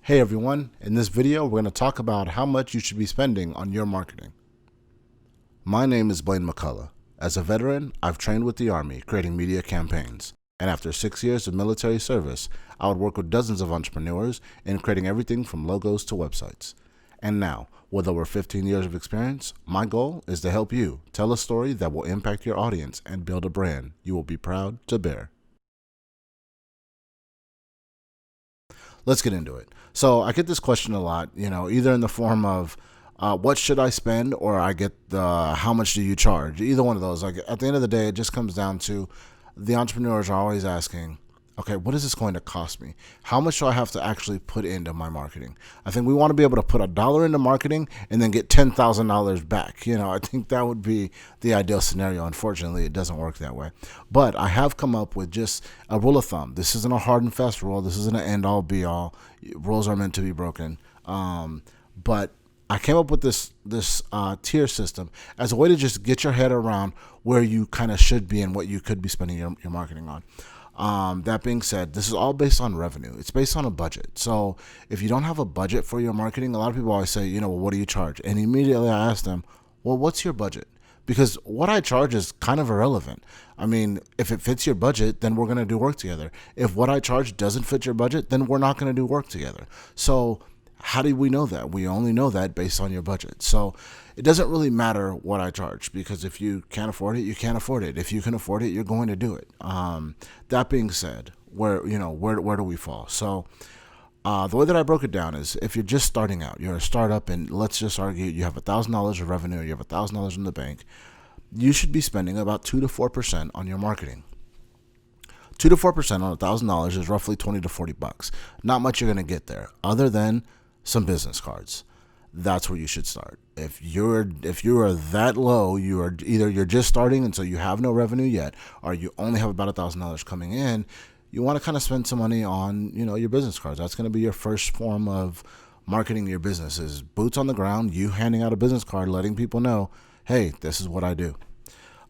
Hey everyone, in this video we're going to talk about how much you should be spending on your marketing. My name is Blane. As a veteran, I've trained with the Army creating media campaigns, and after 6 years of military service, I would work with dozens of entrepreneurs in creating everything from logos to websites. And now, with over 15 years of experience, my goal is to help you tell a story that will impact your audience and build a brand you will be proud to bear. Let's get into it. So I get this question a lot, either in the form of what should I spend, or I get the how much do you charge? Either one of those. Like at the end of the day, it just comes down to the entrepreneurs are always asking, okay, what is this going to cost me? How much do I have to actually put into my marketing? I think we want to be able to put $1 into marketing and then get $10,000 back. I think that would be the ideal scenario. Unfortunately, it doesn't work that way. But I have come up with just a rule of thumb. This isn't a hard and fast rule. This isn't an end all be all. Rules are meant to be broken. But I came up with this tier system as a way to just get your head around where you kind of should be and what you could be spending your marketing on. That being said, this is all based on revenue. It's based on a budget. So if you don't have a budget for your marketing, a lot of people always say, well, what do you charge? And immediately I ask them, well, what's your budget? Because what I charge is kind of irrelevant. I mean, if it fits your budget, then we're going to do work together. If what I charge doesn't fit your budget, then we're not going to do work together. So how do we know that? We only know that based on your budget. So it doesn't really matter what I charge, because if you can't afford it, you can't afford it. If you can afford it, you're going to do it. That being said, where do we fall? So the way that I broke it down is, if you're just starting out, you're a startup, and let's just argue you have $1,000 of revenue, you have $1,000 in the bank, you should be spending about 2 to 4% on your marketing. 2 to 4% on $1,000 is roughly $20 to $40. Not much you're going to get there, other than some business cards. That's where you should start. If you are that low, you're just starting, and so you have no revenue yet, or you only have about $1,000 coming in. You want to kind of spend some money on your business cards. That's going to be your first form of marketing your business. Is boots on the ground, you handing out a business card, letting people know, hey, this is what I do.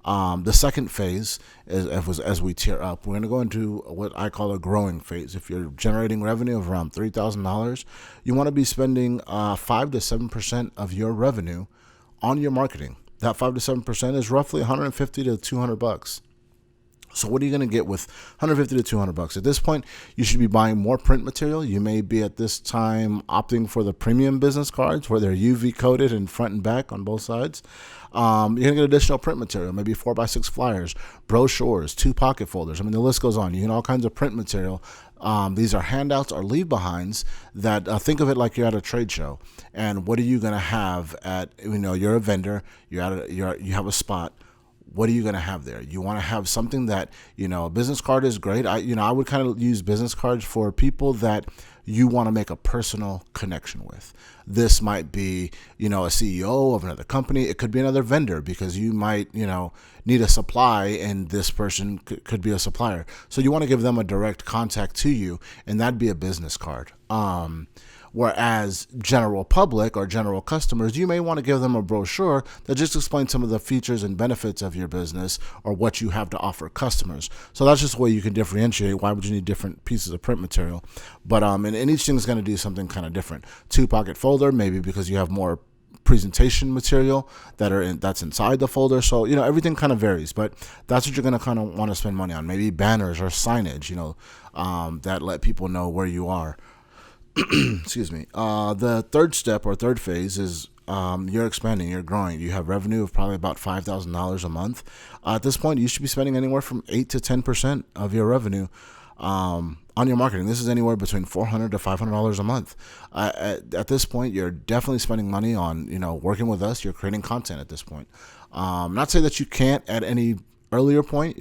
The second phase is, as we tier up, we're going to go into what I call a growing phase. If you're generating revenue of around $3,000, you want to be spending 5 to 7% of your revenue on your marketing. That 5 to 7% is roughly $150 to $200. So what are you going to get with $150 to $200? At this point, you should be buying more print material. You may be at this time opting for the premium business cards, where they're UV coated in front and back on both sides. You're going to get additional print material, maybe 4x6 flyers, brochures, 2 pocket folders. I mean, the list goes on. You get all kinds of print material. These are handouts or leave behinds that think of it like you're at a trade show. And what are you going to have at, you're a vendor, you have a spot. What are you going to have there? You want to have something that, a business card is great. I would kind of use business cards for people that you want to make a personal connection with. This might be, a CEO of another company. It could be another vendor, because you might, need a supply, and this person could be a supplier. So you want to give them a direct contact to you, and that'd be a business card. Whereas general public or general customers, you may want to give them a brochure that just explains some of the features and benefits of your business, or what you have to offer customers. So that's just a way you can differentiate. Why would you need different pieces of print material? But and each thing is going to do something kind of different. 2 pocket folder, maybe because you have more presentation material that's inside the folder. So everything kind of varies, but that's what you're going to kind of want to spend money on. Maybe banners or signage, that let people know where you are. Excuse me. The third step or third phase is you're expanding, you're growing. You have revenue of probably about $5,000 a month. At this point, you should be spending anywhere from 8 to 10% of your revenue on your marketing. This is anywhere between $400 to $500 a month. At this point, you're definitely spending money on working with us. You're creating content at this point. Not say that you can't at any earlier point.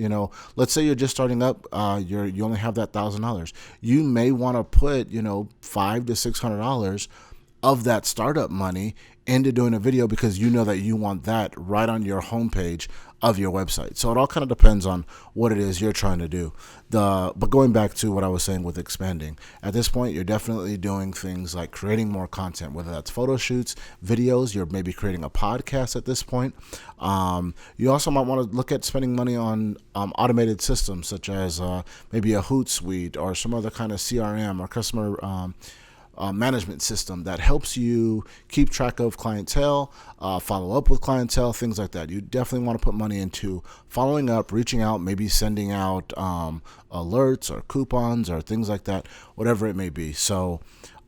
Let's say you're just starting up, you only have that $1,000. You may want to put $500 to $600 of that startup money into doing a video, because you know that you want that right on your homepage of your website. So it all kind of depends on what it is you're trying to do. But going back to what I was saying with expanding, at this point, you're definitely doing things like creating more content, whether that's photo shoots, videos. You're maybe creating a podcast at this point. You also might want to look at spending money on automated systems, such as maybe a Hootsuite or some other kind of CRM or customer management system that helps you keep track of clientele, follow up with clientele, things like that. You definitely want to put money into following up, reaching out, maybe sending out alerts or coupons or things like that, whatever it may be. So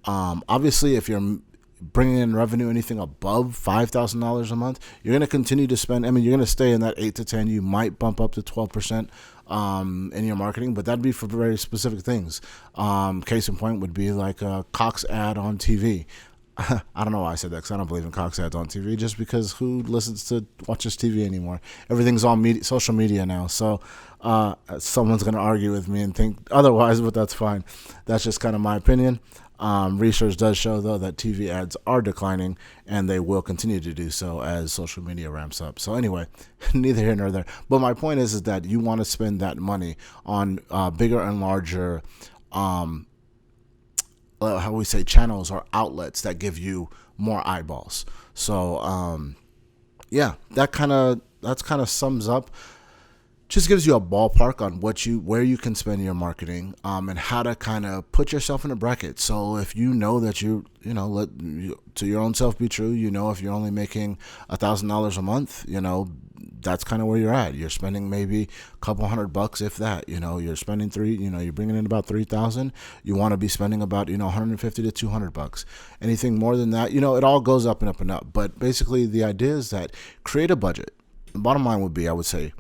obviously, if you're bringing in revenue anything above $5,000 a month, you're going to continue to spend. I mean, you're going to stay in that 8 to 10. You might bump up to 12% in your marketing, but that'd be for very specific things. Case in point would be like a Cox ad on TV. I don't know why I said that, because I don't believe in Cox ads on TV, just because who watches TV anymore? Everything's on social media now. So someone's going to argue with me and think otherwise, but that's fine. That's just kind of my opinion. Research does show, though, that TV ads are declining, and they will continue to do so as social media ramps up. So anyway, neither here nor there. But my point is that you want to spend that money on bigger and larger how we say channels or outlets that give you more eyeballs. So that kind of sums up, just gives you a ballpark on where you can spend your marketing, and how to kind of put yourself in a bracket. So if you know that let to your own self be true, if you're only making $1,000 a month, that's kind of where you're at. You're spending maybe a couple $100, if that. You're spending you're bringing in about 3,000. You want to be spending about $150 to $200. Anything more than that, it all goes up and up and up. But basically, the idea is that create a budget. The bottom line would be, I would say,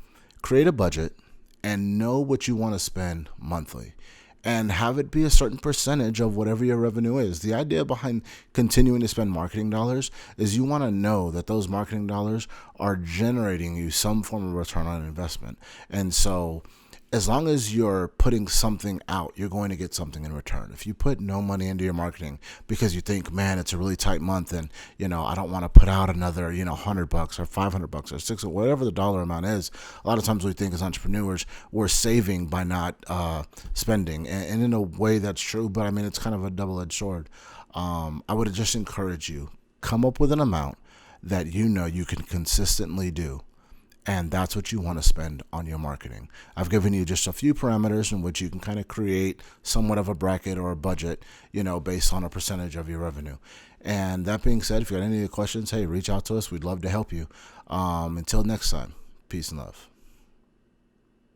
create a budget and know what you want to spend monthly, and have it be a certain percentage of whatever your revenue is. The idea behind continuing to spend marketing dollars is you want to know that those marketing dollars are generating you some form of return on investment. And so as long as you're putting something out, you're going to get something in return. If you put no money into your marketing because you think, man, it's a really tight month and, I don't want to put out another, $100 or $500 or $600, or whatever the dollar amount is. A lot of times we think as entrepreneurs, we're saving by not spending. And in a way that's true, but I mean, it's kind of a double-edged sword. I would just encourage you, come up with an amount that you can consistently do. And that's what you want to spend on your marketing. I've given you just a few parameters in which you can kind of create somewhat of a bracket or a budget, based on a percentage of your revenue. And that being said, if you got any questions, hey, reach out to us. We'd love to help you. Until next time, peace and love.